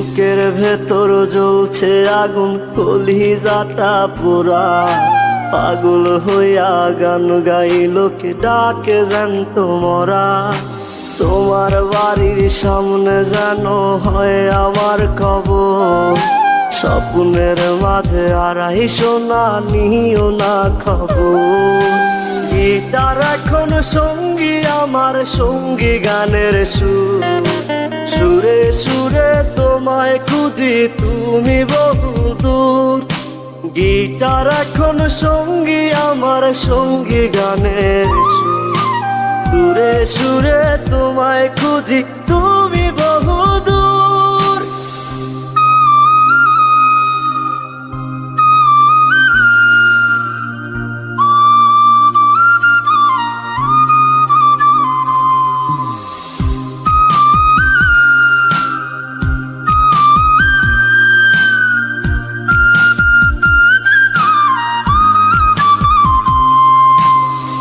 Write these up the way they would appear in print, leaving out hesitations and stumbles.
বুকের ভেতর জ্বলছে আগুন, কলিজাটা পোড়া। পাগল হইয়া গান গাই লোকে ডাকে জ্যান্ত মরা। তোমার বাড়ির সামনে যেন হয় আমার কবর। স্বপ্নের মাঝে আড়াইশো না, নিও না খবর। গিটার এখন সঙ্গী আমার, সঙ্গী গানের সুর। সুরে সুরে তোমায় খুঁজি, তুমি বহুদূর। গিটার এখন সঙ্গী আমার, সঙ্গী গানের সুর। সুরে সুরে তোমায় খুঁজি, তুমি বহুদূর।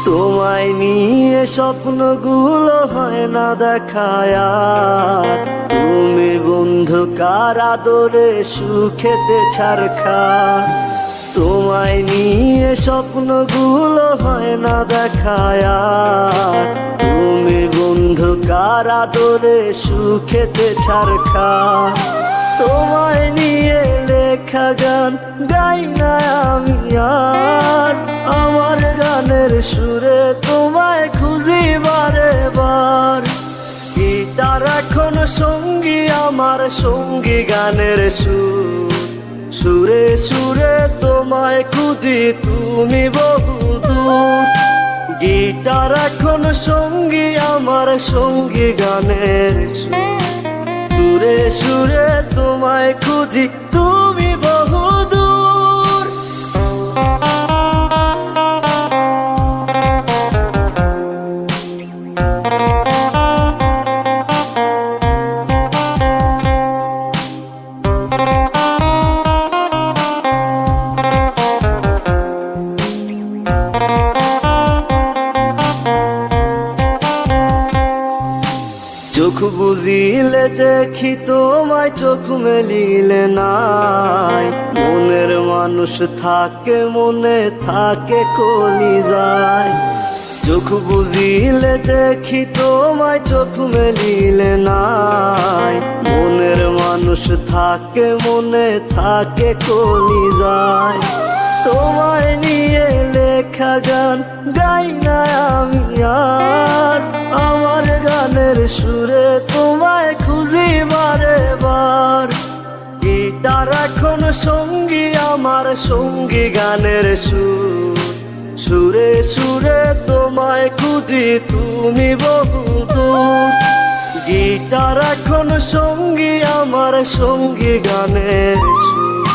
তোমায় নিয়ে স্বপ্নগুলো হয় না দেখায় আর। তুমি বন্ধু কার আদরে সুখেতে ছারখা। তোমায় নিয়ে স্বপ্নগুলো হয় না দেখায় আর। তুমি বন্ধু কার আদরে সুখেতে ছারখা। তোমায় নিয়ে লেখা গান গাই না আমি আর। আমার গানের সুরে তোমায় খুঁজি বারে বার। গিটার এখন সঙ্গী আমার, সঙ্গী গানের সুর। সুরে সুরে তোমায় খুঁজি, তুমি বহুদূর। গিটার এখন সঙ্গী আমার, সঙ্গী গানের সুর। সুরে সুরে তোমায় খুঁজি, তুমি বহুদূর। চোখ বুঝিলে দেখি তোমায়, চোখ মেলিলে নাই। মনের মানুষ থাকে, মনে থাকে কলিজায়। চোখ বুঝিলে দেখি তোমায়, চোখ মেলিলে নাই। মনের মানুষ থাকে, মনে থাকে কলিজায়। তোমায় নিয়ে লেখা গান গাই না আমি আর। আমার গানের সুরে তোমায় খুঁজি বারে বার। গিটার এখন সঙ্গী আমার, সঙ্গী গানের সুর। সুরে সুরে তোমায় খুঁজি, তুমি বহুদূর। গিটার এখন সঙ্গী আমার, সঙ্গী গানের সুর।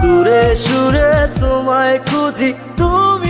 সুরে সুরে তোমায় খুঁজি, তুমি